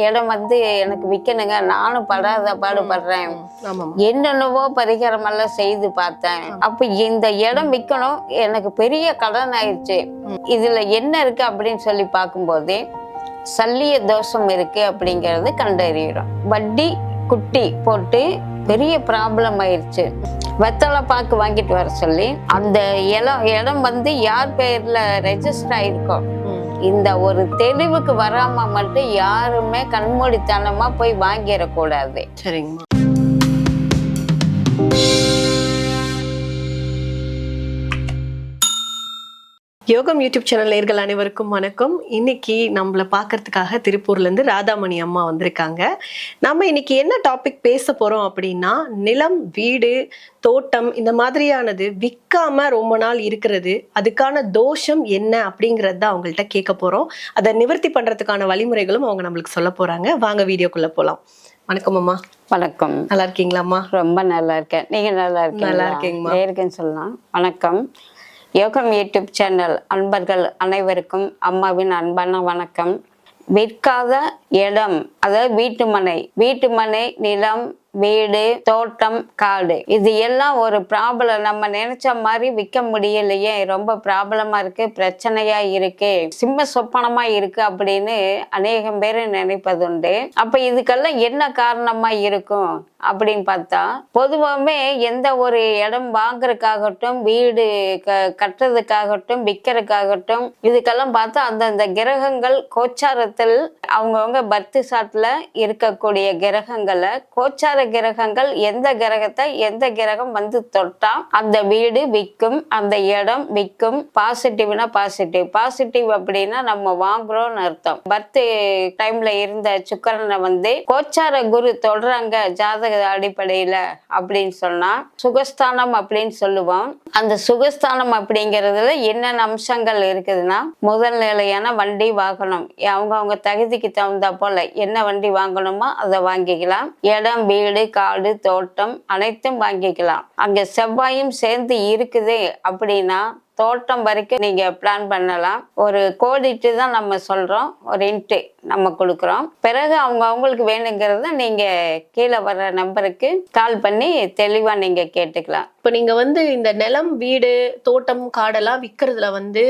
இடம் எனக்கு விற்கணுங்க, நானும் படாத பாடுபடுறேன், என்னென்னவோ பரிகாரமெல்லாம் செய்து பார்த்தேன். அப்ப இந்த இடம் விற்கணும், எனக்கு பெரிய கடன் ஆயிடுச்சு. இதுல என்ன இருக்கு அப்படின்னு சொல்லி பார்க்கும்போது சல்லிய தோஷம் இருக்கு அப்படிங்கறது கண்டறியிடும். வட்டி குட்டி போட்டு பெரிய ப்ராப்ளம் ஆயிடுச்சு. வெத்தலை பாக்கு வாங்கிட்டு வர சொல்லி அந்த இடம் யார் பேர்ல ரெஜிஸ்டர் ஆயிருக்கோம், இந்த ஒரு தெளிவுக்கு வராம மட்டும் யாருமே கண்மூடித்தனமா போய் வாங்கிடக்கூடாது. சரிங்கம்மா. யோகம் யூடியூப் சேனல் நேயர்கள் அனைவருக்கும் வணக்கம். இன்னைக்கு நம்மளை பார்க்கறதுக்காக திருப்பூர்லேருந்து ராதாமணி அம்மா வந்திருக்காங்க. நம்ம இன்னைக்கு என்ன டாபிக் பேச போகிறோம் அப்படின்னா, நிலம், வீடு, தோட்டம் இந்த மாதிரியானது விற்காம ரொம்ப நாள் இருக்கிறது, அதுக்கான தோஷம் என்ன அப்படிங்கிறது தான் அவங்கள்ட்ட கேட்க போகிறோம். அதை நிவர்த்தி பண்ணுறதுக்கான வழிமுறைகளும் அவங்க நம்மளுக்கு சொல்ல போகிறாங்க. வாங்க வீடியோக்குள்ளே போகலாம். வணக்கம் அம்மா. வணக்கம். நல்லா இருக்கீங்களாம்மா? ரொம்ப நல்லா இருக்கேன். நீங்க நல்லா இருக்கீங்க? நல்லா இருக்கீங்கம்மா. நேருக்குன்னு சொல்லலாம். வணக்கம். யோகம் யூடியூப் சேனல் அன்பர்கள் அனைவருக்கும் அம்மாவின் அன்பான வணக்கம். விற்காத இடம், அதாவது வீட்டுமனை, நிலம், வீடு, தோட்டம், காடு, இது எல்லாம் ஒரு ப்ராப்ளம். நம்ம நினைச்ச மாதிரி விற்க முடியலையே, ரொம்ப ப்ராப்ளமா இருக்கு, பிரச்சனையா இருக்கு, சிம்ம சொப்பனமா இருக்கு அப்படின்னு அநேகம் பேர் நினைப்பதுண்டு. அப்ப இதுக்கெல்லாம் என்ன காரணமா இருக்கும் அப்படின்னு பார்த்தா, பொதுவாகவே எந்த ஒரு இடம் வாங்குறதுக்காகட்டும், வீடு கட்டுறதுக்காகட்டும், விற்கிறதுக்காகட்டும், இதுக்கெல்லாம் பார்த்தா அந்தந்த கிரகங்கள் கோச்சாரத்தில் அவங்கவுங்க பர்த் சாட்ல இருக்கக்கூடிய கிரகங்களை, கோச்சார கிரகங்கள் எந்த கிரகத்தை எந்த கிரகம் தொட்டா அந்த வீடு விற்கும், அந்த இடம் விற்கும். பாசிட்டிவ்னா பாசிட்டிவ் அப்படின்னா நம்ம வாங்குறோம்னு அர்த்தம். பர்த் டைம்ல இருந்த சுக்கிரனை கோச்சார குரு தொடறாங்க ஜாதக அடிப்படையில அப்படின்னு சொன்னா சுகஸ்தானம் அப்படின்னு சொல்லுவோம். அந்த சுகஸ்தானம் அப்படிங்கறதுல என்னென்ன அம்சங்கள் இருக்குதுன்னா, முதல் நிலையான வண்டி வாகனம், அவங்க தகுதிக்கு தகுந்தா போல என்ன வண்டி வாங்கணுமோ அதை வாங்கிக்கலாம். இடம், வீடு, காடு, தோட்டம் அனைத்தும் வாங்கிக்கலாம். அங்க செவ்வாயும் சேர்ந்து இருக்குது அப்படின்னா தோட்டம் வரைக்கும் நீங்க பிளான் பண்ணலாம். ஒரு கோடிட்டு தான் நம்ம சொல்றோம், ஒரு இன்ட்டு நம்ம கொடுக்குறோம். பிறகு அவங்களுக்கு வேணுங்கிறத நீங்க கீழே வர்ற நம்பருக்கு கால் பண்ணி தெளிவா நீங்க கேட்டுக்கலாம். இப்போ நீங்க இந்த நிலம், வீடு, தோட்டம், காடெல்லாம் விற்கிறதுல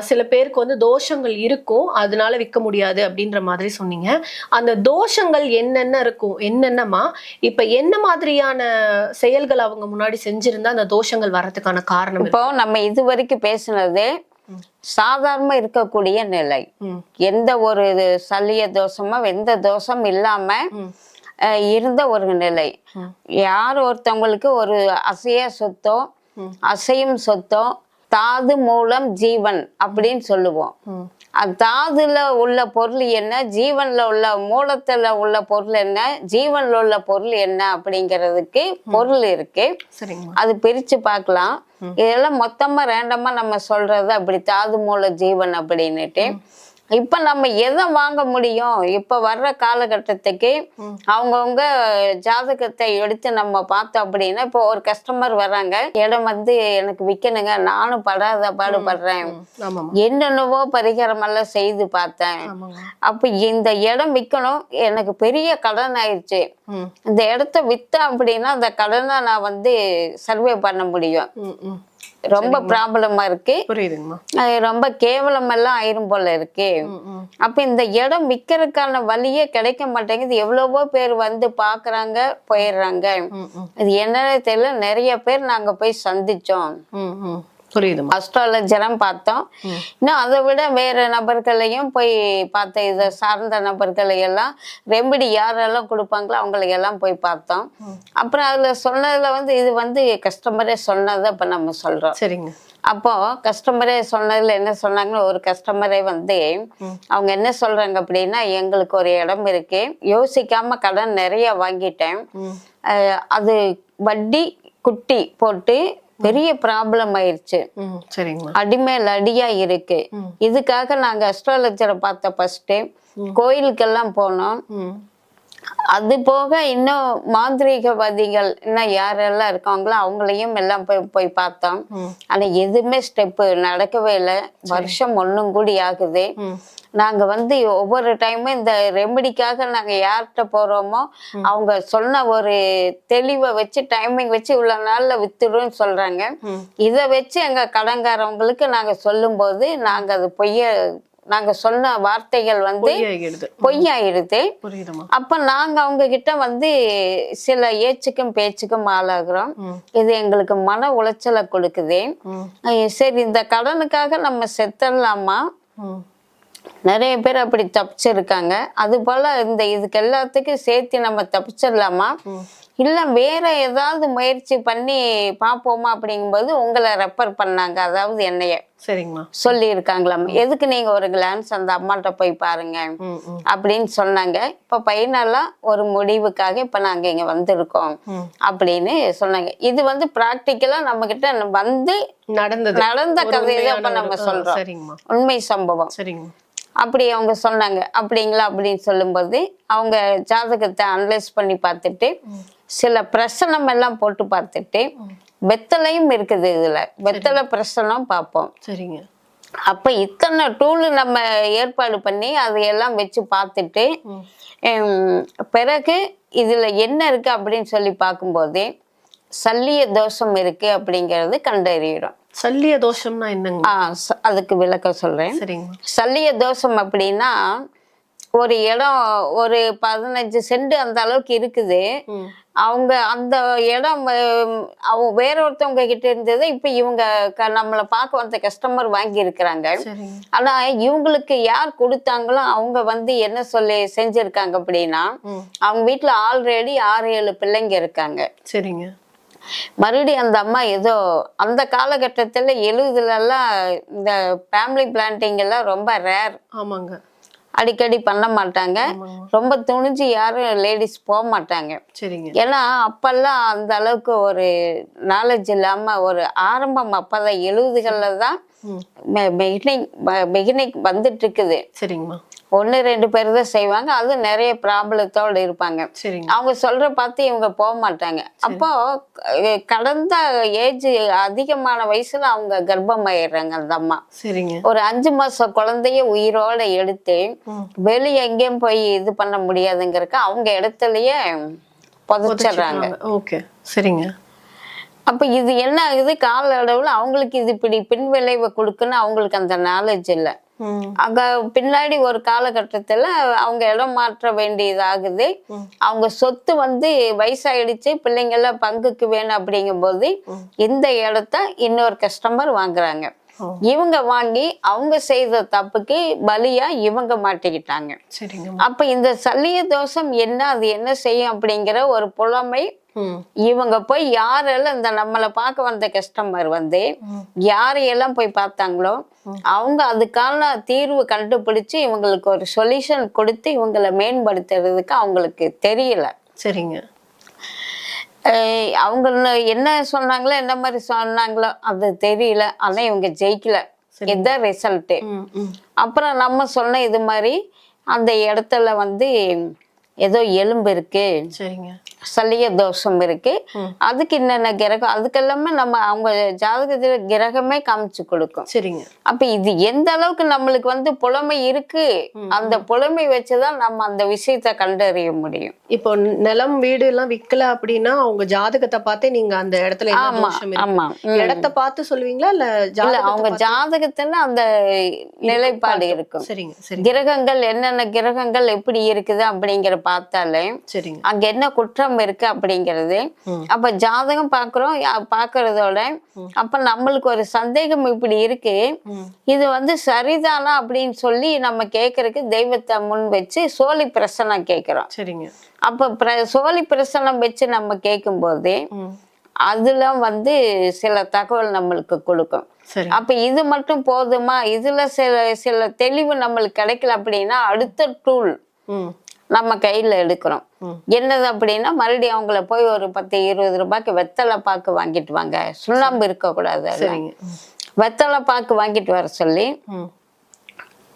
சில பேருக்கு தோஷங்கள் இருக்கும், அதனால விற்க முடியாது அப்படின்ற மாதிரி சொன்னீங்க. அந்த தோஷங்கள் என்னென்ன இருக்கும், என்னென்னமா இப்ப என்ன மாதிரியான செயல்கள் அவங்க முன்னாடி செஞ்சிருந்தா அந்த தோஷங்கள் வர்றதுக்கான காரணம்? இப்போ நம்ம இது வரைக்கும் பேசுனது சாதாரண இருக்கக்கூடிய நிலை, எந்த ஒரு சல்லிய தோஷமோ எந்த தோஷம் இல்லாம இருந்த ஒரு நிலை. யார் ஒருத்தவங்களுக்கு ஒரு அசைய சொத்தோ அசையும் சொத்தோ, தாது மூலம் ஜீவன் அப்படின்னு சொல்லுவோம். தாதுல உள்ள பொருள் என்ன, ஜீவன்ல உள்ள மூலத்துல உள்ள பொருள் என்ன, ஜீவன்ல உள்ள பொருள் என்ன அப்படிங்கிறதுக்கு பொருள் இருக்கு. அது பிரிச்சு பார்க்கலாம். இதெல்லாம் மொத்தமா ரேண்டமா நம்ம சொல்றது அப்படி, தாது மூல ஜீவன் அப்படின்னுட்டு. இப்ப நம்ம எதை வாங்க முடியும், இப்ப வர்ற காலகட்டத்துக்கு அவங்கவுங்க ஜாதகத்தை எடுத்து நம்ம பார்த்தோம் அப்படின்னா, இப்போ ஒரு கஸ்டமர் வர்றாங்க, இடம் எனக்கு விற்கணுங்க, நானும் படாத பாடுபடுறேன், என்னென்னவோ பரிகாரமெல்லாம் செய்து பார்த்தேன். அப்ப இந்த இடம் விற்கணும், எனக்கு பெரிய கடன் ஆயிடுச்சு, இந்த இடத்த வித்தேன் அப்படின்னா அந்த கடனை நான் சர்வே பண்ண முடியும், ரொம்ப ப்ராப்ளமா இருக்கு, ரொம்ப கேவலம் எல்லாம் ஆயிரும் போல இருக்கு. அப்ப இந்த இடம் விற்கிறதுக்கான வழியே கிடைக்க மாட்டேங்குது. எவ்வளவோ பேர் பாக்குறாங்க, போயிடுறாங்க. இது என்னன்னு தெரியல. நிறைய பேர் நாங்க போய் சந்திச்சோம், அஸ்ட்ராலஜரும் பார்த்தோம். இன்னும் அதை விட வேற நபர்களையும் போய் பார்த்தோம். இதை சார்ந்த நபர்களை எல்லாம் ரெமெடி யாரெல்லாம் கொடுப்பாங்களோ அவங்களையெல்லாம் போய் பார்த்தோம். அப்புறம் அதுல சொன்னதுல இது கஸ்டமரே சொன்னதை இப்ப நம்ம சொல்றோம். சரிங்க. அப்போ கஸ்டமரே சொன்னதுல என்ன சொன்னாங்கன்னா, ஒரு கஸ்டமரே அவங்க என்ன சொல்றாங்க அப்படின்னா, எங்களுக்கு ஒரு இடம் இருக்கு, யோசிக்காம கடன் நிறைய வாங்கிட்டேன், அது வட்டி குட்டி போட்டு பெரிய ப்ராப்ளம் ஆயிடுச்சு, அடிமேல் அடியா இருக்கு. இதுக்காக நாங்க அஸ்ட்ராலஜரை பார்த்த ஃபர்ஸ்ட் கோயிலுக்கெல்லாம் போனோம். அது போக இன்னும் மாந்திரீகவாதிகள் இன்னும் யாரெல்லாம் இருக்காங்களோ அவங்களையும் எல்லாம் போய் போய் பார்த்தோம். ஆனா எதுவுமே ஸ்டெப்பு நடக்கவே இல்லை. வருஷம் ஒன்னும் கூடி ஆகுது. நாங்க வந்து ஒவ்வொரு டைமும் இந்த ரெமெடிக்காக நாங்க யார்கிட்ட போறோமோ அவங்க சொன்ன ஒரு தெளிவை வச்சு டைமிங் வச்சு இவ்வளவு நாள்ல வித்துடுன்னு சொல்றாங்க. இதை வச்சு எங்க கடன்காரவங்களுக்கு நாங்க சொல்லும் போது நாங்க அது நாங்க சொன்ன வார்த்தைகள் வந்து பொய்யாயிடுது. அப்ப நாங்க அவங்க கிட்ட வந்து சில ஏச்சுக்கும் பேச்சுக்கும் ஆளாகிறோம். இது எங்களுக்கு மன உளைச்சலை கொடுக்குது. சரி, இந்த கடனுக்காக நம்ம செத்துடலாமா? நிறைய பேர் அப்படி தப்பிச்சிருக்காங்க. அது போல இதுக்கு எல்லாத்துக்கும் சேர்த்து நம்ம தப்பிச்சிடலாமா, இல்ல வேற ஏதாவது முயற்சி பண்ணி பாப்போமா அப்படிங்கும்போது உங்களை ரெஃபர் பண்ணாங்க. அதாவது என்னைய சொல்லி இருக்காங்களாம். எதுக்கு நீங்க ஒரு கிளான்ஸ் அந்த அம்மாட்ட போய் பாருங்க அப்படின்னு சொன்னாங்க. இப்ப பையனெல்லா ஒரு முடிவுக்காக இப்ப நாங்க இங்க வந்திருக்கோம் அப்படின்னு சொன்னாங்க. இது வந்து பிராக்டிக்கலா நம்ம கிட்ட வந்து நடந்த கதையை இப்ப நம்ம சொல்றோம். உண்மை சம்பவம். அப்படி அவங்க சொன்னாங்க. அப்படிங்களா அப்படின்னு சொல்லும்போது அவங்க ஜாதகத்தை அனலைஸ் பண்ணி பார்த்துட்டு சில பிரசனம் எல்லாம் போட்டு பார்த்துட்டு வெத்தலையும் இருக்குது. இதுல வெத்தலை பிரசனம் பார்ப்போம். சரிங்க. அப்ப இத்தனை டூல் நம்ம ஏற்பாடு பண்ணி அதையெல்லாம் வச்சு பார்த்துட்டு பிறகு இதுல என்ன இருக்கு அப்படின்னு சொல்லி பார்க்கும்போது சல்லிய தோஷம் இருக்கு அப்படிங்கறது கண்டறியிடும். சல்லிய தோஷம்னா என்னங்க? அதுக்கு விளக்கம் சொல்றேன். சல்லிய தோஷம் அப்படின்னா ஒரு இடம் ஒரு 15 சென்ட் அந்த அளவுக்கு இருக்குது. அவங்க அந்த இடம் அவங்க வேற ஒருத்தவங்க கிட்ட இருந்தது. இப்ப இவங்க நம்மளை பார்க்க வந்த கஸ்டமர் வாங்கி இருக்கிறாங்க. ஆனா இவங்களுக்கு யார் கொடுத்தாங்களோ அவங்க வந்து என்ன சொல்லி செஞ்சிருக்காங்க அப்படின்னா அவங்க வீட்டுல ஆல்ரெடி 6-7 பிள்ளைங்க இருக்காங்க. சரிங்க. மறுபடியும் அந்த அம்மா ஏதோ அந்த காலகட்டத்துல 70 இந்த ஃபேமிலி பிளான்டிங் எல்லாம் ரொம்ப ரேர். ஆமாங்க. அடிக்கடி பண்ண மாட்டாங்க. ரொம்ப துணிஞ்சு யாரும் லேடிஸ் போக மாட்டாங்க. சரிங்க. ஏன்னா அப்பெல்லாம் அந்த அளவுக்கு ஒரு நாலேஜ் இல்லாம ஒரு ஆரம்பம் அப்பதான் 70கள்ல தான் பிகினிங் வந்துட்டு இருக்குது. சரிங்கம்மா. 1-2 பேர் தான் செய்வாங்க. அது நிறைய ப்ராப்ளத்தோடு இருப்பாங்க. அவங்க சொல்ற பார்த்து இவங்க போக மாட்டாங்க. அப்போ கடந்த ஏஜ் அதிகமான வயசுல அவங்க கர்ப்பமாயிடுறாங்க அந்த அம்மா. சரிங்க. ஒரு 5 மாச குழந்தைய உயிரோட எடுத்து வெளியே எங்கேயும் போய் இது பண்ண முடியாதுங்கிறக்க அவங்க இடத்துலயே புதைச்சிடுறாங்க. ஓகே. சரிங்க. அப்ப இது என்ன ஆகுது, கால அளவுல அவங்களுக்கு இது இப்படி பின் விளைவை கொடுக்குன்னு அவங்களுக்கு அந்த நாலேஜ் இல்லை. அங்க பின்னாடி ஒரு காலகட்டத்துல அவங்க இடம் மாற்ற வேண்டியதாகுது. அவங்க சொத்து வந்து வயசாயிடுச்சு, பிள்ளைங்க எல்லாம் பங்குக்கு வேணும் அப்படிங்கும் போது இந்த இடத்த இன்னொரு கஸ்டமர் வாங்குறாங்க. இவங்க வாங்கி அவங்க செய்த தப்புக்கு பலியா இவங்க மாட்டிக்கிட்டாங்க. அப்ப இந்த சல்லிய தோஷம் என்ன, அது என்ன செய்யும் அப்படிங்கிற ஒரு புலமை இவங்க போய் யாரெல்லாம் இந்த நம்மளை பார்க்க வந்த கஸ்டமர் வந்து யாரையெல்லாம் போய் பார்த்தாங்களோ அவங்க அதுக்கான தீர்வு கண்டுபிடிச்சு இவங்களுக்கு ஒரு சொல்யூஷன் கொடுத்து இவங்களை மேம்படுத்துறதுக்கு அவங்களுக்கு தெரியல. சரிங்க. அவங்க என்ன சொன்னாங்களோ என்ன மாதிரி சொன்னாங்களோ அது தெரியல. ஆனா இவங்க ஜெயிக்கல. இதுதான் ரிசல்ட். அப்புறம் நம்ம சொன்ன இது மாதிரி அந்த இடத்துல வந்து ஏதோ எலும்பு இருக்கு. சரிங்க. சல்லிய தோஷம் இருக்கு. அதுக்கு என்னென்ன கிரகம் அதுக்கெல்லாமே நம்ம அவங்க ஜாதகத்துல கிரகமே காமிச்சு கொடுக்கும். சரிங்க. அப்ப இது எந்த அளவுக்கு நம்மளுக்கு வந்து புலமை இருக்கு, அந்த புலமை வச்சுதான் நம்ம அந்த விஷயத்த கண்டறிய முடியும். இப்போ நிலம் வீடு எல்லாம் விக்கல அப்படின்னா அவங்க ஜாதகத்தை பார்த்தே நீங்க அந்த இடத்துல இடத்தை பார்த்து சொல்லுவீங்களா இல்ல அவங்க ஜாதகத்துல அந்த நிலைப்பாடு இருக்கும். சரிங்க. கிரகங்கள் என்னென்ன கிரகங்கள் எப்படி இருக்குது அப்படிங்கிற பார்த்தாலே அங்க என்ன குற்றம் இருக்கு அப்படிங்கிறது. அப்ப ஜாதகம் பாக்குறோம், பாக்குறதோட அப்ப நம்மளுக்கு ஒரு சந்தேகம் இப்படி இருக்கு, இது வந்து சரிதானா அப்படின்னு சொல்லி நம்ம கேக்குறதுக்கு தெய்வத்தை முன் வச்சு சோழி பிரசனம் கேக்குறோம். சரிங்க. அப்ப சோழி பிரசனம் வச்சு நம்ம கேட்கும் போது அதுல வந்து சில தகவல் நம்மளுக்கு கொடுக்கும். அப்ப இது மட்டும் போதுமா, இதுல சில தெளிவு நம்மளுக்கு கிடைக்கல அப்படின்னா அடுத்த டூல் நம்ம கையில எடுக்கிறோம். என்னது அப்படின்னா மறுபடியும் அவங்கள போய் ஒரு 10-20 ரூபாய்க்கு வெத்தலை பாக்கு வாங்கிட்டு வாங்க, சுண்ணாம்பு இருக்க கூடாது, வெத்தலை பாக்கு வாங்கிட்டு வர சொல்லி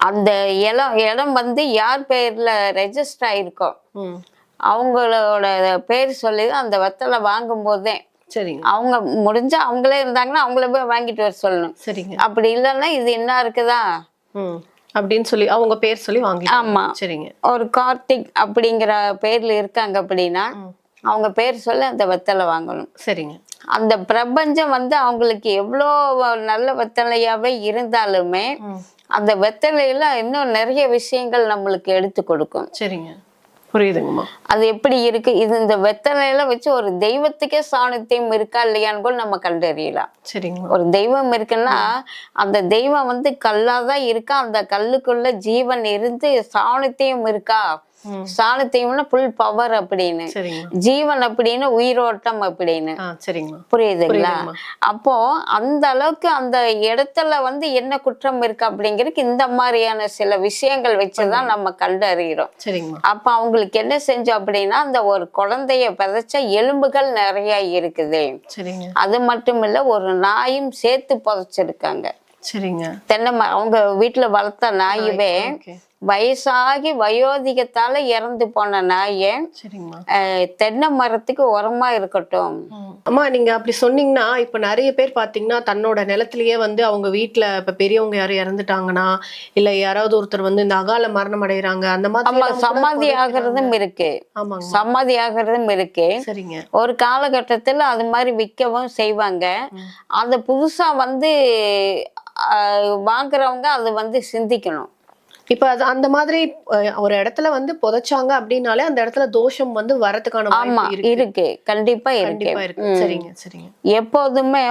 அந்த இடம் வந்து யார் பேர்ல ரெஜிஸ்டர் ஆயிருக்கோ அவங்களோட பேர் சொல்லி தான் அந்த வெத்தலை வாங்கும் போதே சரிங்க அவங்க முடிஞ்சா அவங்களே இருந்தாங்கன்னா அவங்கள போய் வாங்கிட்டு வர சொல்லணும். சரிங்க அப்படி இல்லைன்னா இது என்ன இருக்குதா அப்படின்னு சொல்லி அவங்க பேர் சொல்லி வாங்கி. ஆமா, சரிங்க. ஒரு கார்த்திக் அப்படிங்கிற பேர்ல இருக்காங்க அப்படின்னா அவங்க பேர் சொல்லி அந்த வெத்தலை வாங்கணும். சரிங்க. அந்த பிரபஞ்சம் வந்து அவங்களுக்கு எவ்வளோ நல்ல வெத்தலையாவே இருந்தாலுமே அந்த வெத்தலையில இன்னும் நிறைய விஷயங்கள் நம்மளுக்கு எடுத்து கொடுக்கும். சரிங்க, புரியுதுங்கம்மா. அது எப்படி இருக்கு, இது இந்த வெத்தலையில வச்சு ஒரு தெய்வத்துக்கே சாணித்தியம் இருக்கா இல்லையான்னு கூட நம்ம கண்டறியலாம். சரிங்க. ஒரு தெய்வம் இருக்குன்னா அந்த தெய்வம் வந்து கல்லாதான் இருக்கா, அந்த கல்லுக்குள்ள ஜீவன் இருந்து சாணித்தியம் இருக்கா, சாணித்தியம்னா புல் பவர் அப்படின்னு, ஜீவன் அப்படின்னு உயிரோட்டம் அப்படின்னு. புரியுதுங்களா? அப்போ அந்த அளவுக்கு அந்த இடத்துல வந்து என்ன குற்றம் இருக்கு அப்படிங்கிறதுக்கு இந்த மாதிரியான சில விஷயங்கள் வச்சுதான் நம்ம கண்டறிகிறோம். அப்ப அவங்களுக்கு என்ன செஞ்சோம் அப்படின்னா அந்த ஒரு குழந்தைய விதைச்ச எலும்புகள் நிறைய இருக்குது. அது மட்டும் இல்ல ஒரு நாயும் சேர்த்து புதைச்சிருக்காங்க. தென்னை அவங்க வீட்டுல வளர்த்த நாயுவே வயசாகி வயோதிகத்தால இறந்து போன நாய தென்னை மரத்துக்கு உரமா இருக்கட்டும். அம்மா நீங்க அப்படி சொன்னீங்கன்னா இப்ப நிறைய பேர் பாத்தீங்கன்னா தன்னோட நிலத்திலேயே வந்து அவங்க வீட்டுல இப்ப பெரியவங்க யாரும் இறந்துட்டாங்கன்னா இல்ல யாராவது ஒருத்தர் வந்து இந்த அகால மரணம் அடைகிறாங்க அந்த மாதிரி சமாதி ஆகிறதும் இருக்கு. சமாதி ஆகிறதும் இருக்கு. சரிங்க. ஒரு காலகட்டத்துல அது மாதிரி விற்கவும் செய்வாங்க. அந்த புதுசா வந்து வாங்குறவங்க அது வந்து சிந்திக்கணும். இப்ப அது அந்த மாதிரி ஒரு இடத்துல வந்து புதைச்சாங்க அப்படின்னாலே அந்த இடத்துல தோஷம் வந்து வரதுக்கான வாய்ப்பு இருக்கு. கண்டிப்பா இருக்கு. சரிங்க சரிங்க. எப்போதுமே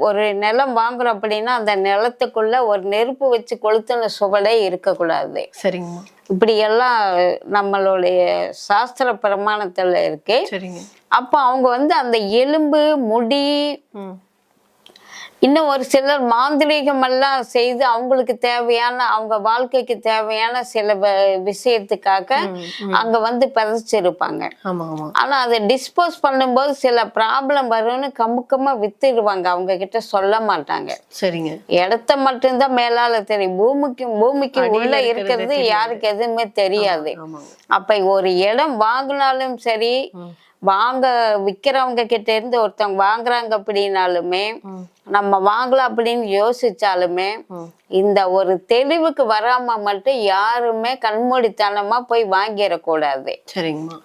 ஒரு நிலம் வாங்குறோம் அப்படின்னா அந்த நிலத்துக்குள்ள ஒரு நெருப்பு வச்சு கொளுத்துன சுவடே இருக்கக்கூடாது. சரிங்க. இப்படி எல்லாம் நம்மளுடைய சாஸ்திர பிரமாணத்துல இருக்கு. சரிங்க. அப்ப அவங்க வந்து அந்த எலும்பு முடி இன்னும் ஒரு சிலர் மாந்திரீகம் எல்லாம் செய்து அவங்களுக்கு தேவையான அவங்க வாழ்க்கைக்கு தேவையான சில விஷயத்துக்காக அங்க வந்து பதிச்சிருப்பாங்க. ஆனா அதை டிஸ்போஸ் பண்ணும்போது சில ப்ராப்ளம் வரும்னு கமுக்கமா வித்துடுவாங்க. அவங்க கிட்ட சொல்ல மாட்டாங்க. சரிங்க. இடத்த மட்டும்தான் மேலால தெரியும். பூமிக்கு உள்ள இருக்கிறது யாருக்கு எதுவுமே தெரியாது. அப்ப ஒரு இடம் வாங்கினாலும் சரி, விக்கிறவங்க கிட்ட இருந்து ஒருத்தவங்க வாங்குறாங்க அப்படின்னாலுமே நம்ம வாங்கலாம் அப்படின்னு யோசிச்சாலுமே இந்த ஒரு தெளிவுக்கு வராம மட்டும் யாருமே கண்மூடித்தனமா போய் வாங்கிடக்கூடாது.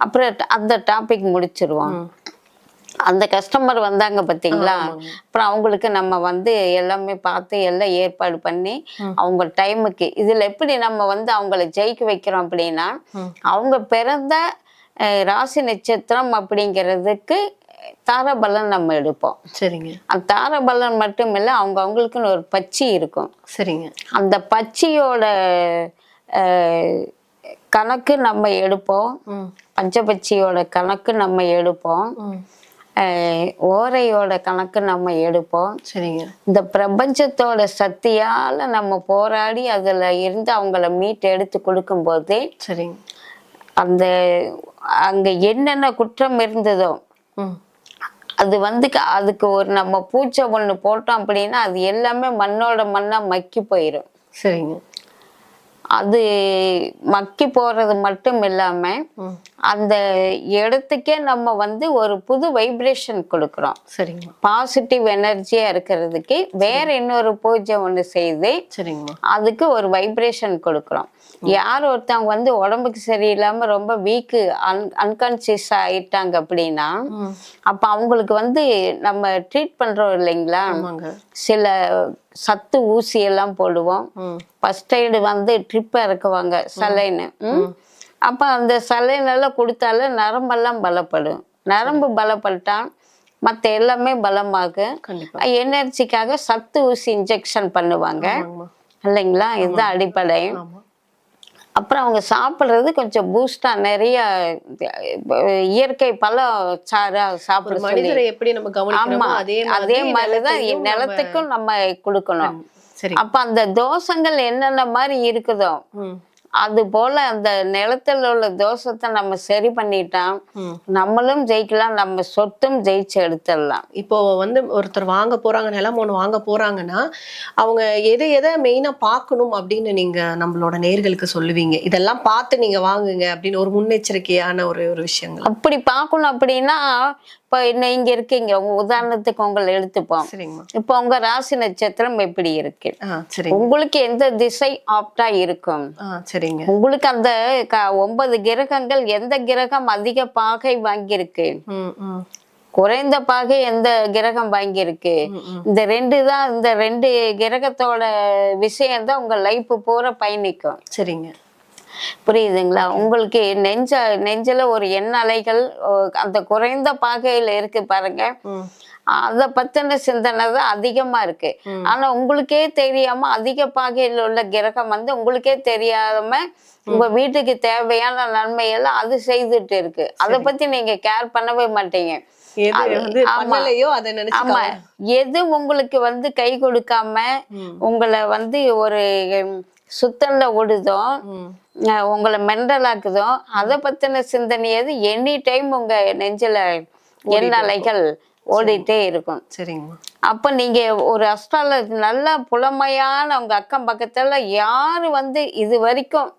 அப்புறம் அந்த டாபிக் முடிச்சிருவோம். அந்த கஸ்டமர் வந்தாங்க பாத்தீங்களா, அப்புறம் அவங்களுக்கு நம்ம வந்து எல்லாமே பார்த்து எல்லாம் ஏற்பாடு பண்ணி அவங்க டைமுக்கு இதுல எப்படி நம்ம வந்து அவங்கள ஜெயிக்க வைக்கிறோம் அப்படின்னா அவங்க பிறந்த ராசி நட்சத்திரம் அப்படிங்கிறதுக்கு தாரபலன் நம்ம எடுப்போம். சரிங்க. அந்த தாரபலன் மட்டும் இல்ல அவங்களுக்குன்னு ஒரு பச்சி இருக்கும். சரிங்க. அந்த பச்சியோட கணக்கு நம்ம எடுப்போம். பஞ்சபட்சியோட கணக்கு நம்ம எடுப்போம். ஓரையோட கணக்கு நம்ம எடுப்போம். சரிங்க. இந்த பிரபஞ்சத்தோட சக்தியால நம்ம போராடி அதுல இருந்து அவங்கள மீட்டு எடுத்து கொடுக்கும் போது சரிங்க அந்த அங்க என்னென்ன குற்றம் இருந்ததோ அது வந்து அதுக்கு ஒரு நம்ம பூச்சை ஒண்ணு போட்டோம் அப்படின்னா அது எல்லாமே மண்ணோட மண்ணா மக்கி போயிடும். சரிங்க. அது மக்கி போறது மட்டும் இல்லாம அந்த இடத்துக்கே நம்ம வந்து ஒரு புது வைப்ரேஷன் கொடுக்குறோம். சரிங்க. பாசிட்டிவ் எனர்ஜியா இருக்கிறதுக்கு வேற இன்னொரு பூஜை ஒண்ணு செய்து அதுக்கு ஒரு வைப்ரேஷன் கொடுக்குறோம். யார் ஒருத்தவங்க வந்து உடம்புக்கு சரியில்லாம ரொம்ப வீக்கு அன்கான்சியஸ் ஆயிட்டாங்க அப்படின்னா அப்ப அவங்களுக்கு வந்து நம்ம ட்ரீட் பண்றோம் இல்லைங்களா, சில சத்து ஊசி எல்லாம் போடுவோம். ஃபர்ஸ்ட் எய்டு வந்து ட்ரிப் இறக்குவாங்க, சலைன்னு. அப்ப அந்த சலைன் எல்லாம் கொடுத்தால நரம்பெல்லாம் பலப்படும். நரம்பு பலப்பட்டா மற்ற எல்லாமே பலமாக எனர்ஜிக்காக சத்து ஊசி இன்ஜெக்ஷன் பண்ணுவாங்க இல்லைங்களா, இதுதான் அடிப்படை. அப்புறம் அவங்க சாப்பிடுறது கொஞ்சம் பூஸ்டா நிறைய இயற்கை பழம் சாரா சாப்பிட சொல்லி. ஆமா, அதே மாதிரிதான் நிலத்துக்கும் நம்ம கொடுக்கணும். அப்ப அந்த தோஷங்கள் என்னென்ன மாதிரி இருக்குதோ அது போல அந்த நிலத்துல உள்ள தோஷத்தை நம்ம சரி பண்ணிட்டா நம்மளும் ஜெயிக்கலாம், நம்ம சொத்தும் ஜெயிச்சு எடுத்துடலாம். இப்போ வந்து ஒருத்தர் வாங்க போறாங்க, நிலம் ஒண்ணு வாங்க போறாங்கன்னா அவங்க எதை மெயினா பார்க்கணும் அப்படின்னு நீங்க நம்மளோட நேயர்களுக்கு சொல்லுவீங்க? இதெல்லாம் பார்த்து நீங்க வாங்குங்க அப்படின்னு ஒரு முன்னெச்சரிக்கையான ஒரு ஒரு விஷயங்கள். அப்படி பார்க்கணும் அப்படின்னா, இப்போ இங்க இருக்கீங்க, உங்க உதாரணத்துக்கு உங்களை எடுத்துப்போம். சரிங்கம்மா. இப்போ உங்க ராசி நட்சத்திரம் எப்படி இருக்கு, சரி, உங்களுக்கு எந்த திசை ஆப்டா இருக்கும், சரிங்க, உங்களுக்கு அந்த 9 கிரகங்கள் எந்த கிரகம் அதிக பாகை வாங்கியிருக்கு, குறைந்த பாகை எந்த கிரகம் வாங்கியிருக்கு, இந்த 2 தான், இந்த 2 கிரகத்தோட விஷயம் தான் உங்க லைஃப் பூரா பயணிக்கும். சரிங்க, புரியுதுங்களா? உங்களுக்கு நெஞ்சில ஒரு எண்ண அலைகள் அந்த குறைந்த பாகையில இருக்கு பாருங்க, அத பத்தின சிந்தனை தான் அதிகமா இருக்கு. ஆனா உங்களுக்கே தெரியாம அதிக பாகையில் உள்ள கிரகம் வந்து உங்களுக்கே தெரியாம உங்க வீட்டுக்கு தேவையான நன்மையெல்லாம் அது செய்துட்டு இருக்கு. அதை பத்தி நீங்க கேர் பண்ணவே மாட்டீங்க. ஆமா, எது உங்களுக்கு வந்து கை கொடுக்காம உங்களை வந்து ஒரு சுத்தல்ல ஓடுதோ, உங்களை மெண்டலாக்குதோ, அதை பத்தின சிந்தனை எது எனி டைம் உங்க நெஞ்சில எண்ண அலைகள் ஓடிட்டே இருக்கும். சரிங்க. அப்ப நீங்க ஒரு அஸ்ட்ராலஜி நல்ல புலமையான உங்க அக்கம் பக்கத்துல யாரு வந்து இது வரைக்கும்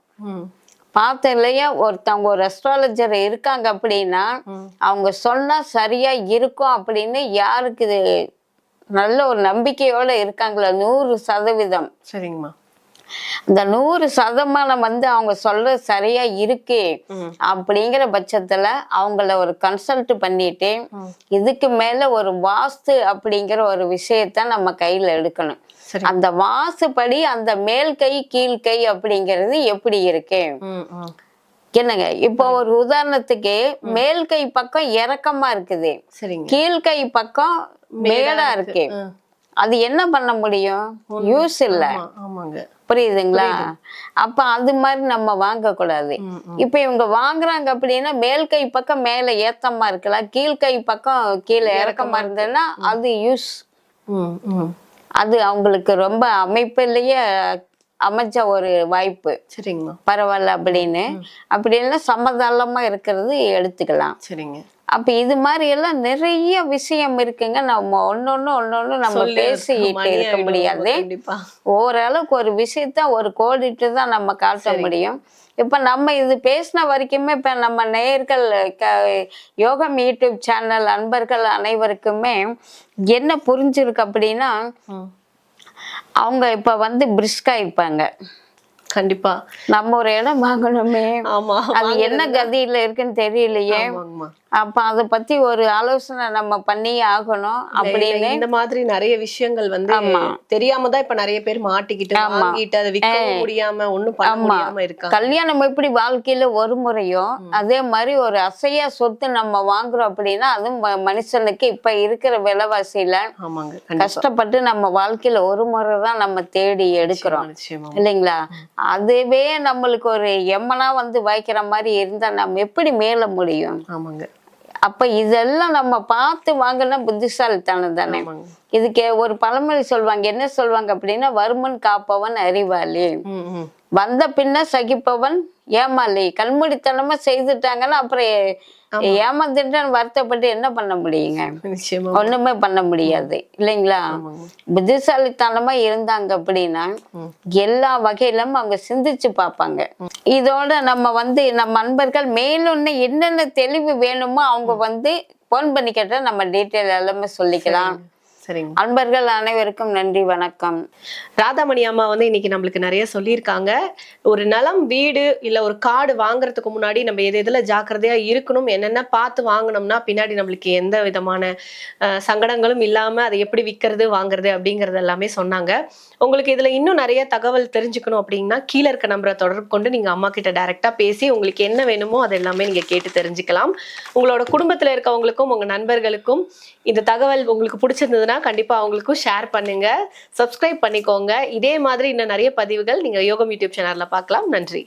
பார்த்த இல்லையா ஒருத்தவங்க ஒரு அஸ்ட்ராலஜர் இருக்காங்க அப்படின்னா அவங்க சொன்னா சரியா இருக்கும் அப்படின்னு யாருக்கு இது நல்ல ஒரு நம்பிக்கையோட இருக்காங்களா 100%. சரிங்கம்மா. இந்த 100% வந்து அவங்க சொல்றது சரியா இருக்கு அப்படிங்கிற பட்சத்துல அவங்கள ஒரு கன்சல்ட் பண்ணிட்டு இதுக்கு மேல ஒரு வாஸ்து அப்படிங்கிற ஒரு விஷயத்த நம்ம கையில எடுக்கணும். அந்த வாசுபடி அந்த மேல் கை கீழ் கை அப்படிங்கிறது எப்படி இருக்கு என்னங்க? இப்போ ஒரு உதாரணத்துக்கு மேல் கை பக்கம் இறக்கமா இருக்குது, கீழ் கை பக்கம் மேடா இருக்கு, அது என்ன பண்ண முடியும்? யூஸ் இல்ல. புரியுதுங்களா? அப்ப அது மாதிரி நம்ம வாங்க கூடாது. இப்ப இவங்க வாங்குறாங்க அப்படின்னா மேல் கை பக்கம் மேல ஏத்தமா இருக்கலாம், கீழ் கை பக்கம் கீழே இறக்கமா இருந்ததுன்னா அது யூஸ். அது அவங்களுக்கு ரொம்ப அமைப்பிலேயே அமைச்ச ஒரு வாய்ப்பு. சரிங்கம்மா. பரவாயில்ல அப்படின்னு அப்படின்னா சமதளமா இருக்கிறது எடுத்துக்கலாம். சரிங்க. அப்ப இது மாதிரி எல்லாம் நிறைய விஷயம் இருக்குங்க. நம்ம ஒன்னொன்னு நம்ம பேசிட்டு இருக்க முடியாது. ஓரளவுக்கு ஒரு விஷயத்த ஒரு கோடிட்டு தான் நம்ம காட்ட முடியும். இப்ப நம்ம இது பேசின வரைக்குமே இப்ப நம்ம நேயர்கள் யோகம் யூடியூப் சேனல் அன்பர்கள் அனைவருக்குமே என்ன புரிஞ்சிருக்கு அப்படின்னா, அவங்க இப்ப வந்து பிரிஸ்கா இருப்பாங்க. கண்டிப்பா நம்ம ஒரு இடம் வாங்கணுமே, அது என்ன கதியில இருக்குன்னு தெரியலையே, அப்ப அத பத்தி ஒரு ஆலோசனை நம்ம பண்ணி ஆகணும் அப்படின்னு இந்த மாதிரி நிறைய விஷயங்கள் வந்து தெரியாம தான் இப்ப நிறைய பேர் மாட்டிக்கிட்டு வாங்கிட்டு அதை விற்க முடியாம ஒண்ணும் பண்ண முடியாம இருக்காங்க. கல்யாணம் எப்படி வாழ்க்கையில ஒரு முறையோ அதே மாதிரி ஒரு அசையா சொத்து நம்ம வாங்குறோம் அப்படின்னா அதுவும் மனுஷனுக்கு இப்ப இருக்கிற விலைவாசியில கஷ்டப்பட்டு நம்ம வாழ்க்கையில ஒரு முறை தான் நம்ம தேடி எடுக்கிறோம் இல்லைங்களா? அதுவே நம்மளுக்கு ஒரு எம்மனா வந்து வாய்க்கிற மாதிரி இருந்தா நம்ம எப்படி மேல முடியும்? ஆமாங்க. அப்ப இதெல்லாம் நம்ம பார்த்து வாங்கினா புத்திசாலித்தனம் தானே. இதுக்கு ஒரு பழமொழி சொல்லுவாங்க, என்ன சொல்லுவாங்க அப்படின்னா, வருமன் காப்பவன் அறிவாளி, வந்த பின்ன சகிப்பவன் ஏமாளி. கண்மூடித்தனமா செய்துட்டாங்கன்னா அப்புறம் ஏமாந்துட்டு வருத்தப்பட்டு என்ன பண்ண முடியுங்க? ஒண்ணுமே பண்ண முடியாது இல்லைங்களா? புத்திசாலித்தனமா இருந்தாங்க அப்படின்னா எல்லா வகையிலும் அவங்க சிந்திச்சு பார்ப்பாங்க. இதோட நம்ம வந்து நம்ம அன்பர்கள் மேலும் என்னென்ன தெளிவு வேணுமோ அவங்க வந்து போன் பண்ணி கேட்டா நம்ம டீட்டெயில் எல்லாமே சொல்லிக்கலாம். அன்பர்கள் அனைவருக்கும் நன்றி, வணக்கம். ராதாமணி அம்மா வந்து இன்னைக்கு நம்மளுக்கு நிறைய சொல்லியிருக்காங்க. ஒரு நிலம், வீடு இல்ல ஒரு காடு வாங்குறதுக்கு முன்னாடி நம்ம எதுல ஜாக்கிரதையா இருக்கணும், என்னென்ன பார்த்து வாங்கணும்னா பின்னாடி நம்மளுக்கு எந்த விதமான சங்கடங்களும் இல்லாம அதை எப்படி விற்கிறது வாங்குறது அப்படிங்கறது எல்லாமே சொன்னாங்க. உங்களுக்கு இதுல இன்னும் நிறைய தகவல் தெரிஞ்சுக்கணும் அப்படின்னா கீழே இருக்க நம்பரை தொடர்பு கொண்டு நீங்க அம்மா கிட்ட டைரக்டா பேசி உங்களுக்கு என்ன வேணுமோ அது எல்லாமே நீங்க கேட்டு தெரிஞ்சுக்கலாம். உங்களோட குடும்பத்துல இருக்கவங்களுக்கும் உங்க நண்பர்களுக்கும் இந்த தகவல் உங்களுக்கு பிடிச்சிருந்ததுன்னா கண்டிப்பா அவங்களுக்கும் ஷேர் பண்ணுங்க, சப்ஸ்கிரைப் பண்ணிக்கோங்க. இதே மாதிரி இன்னும் நிறைய பதிவுகள் நீங்க யோகம் யூடியூப் சேனல்ல பார்க்கலாம். நன்றி.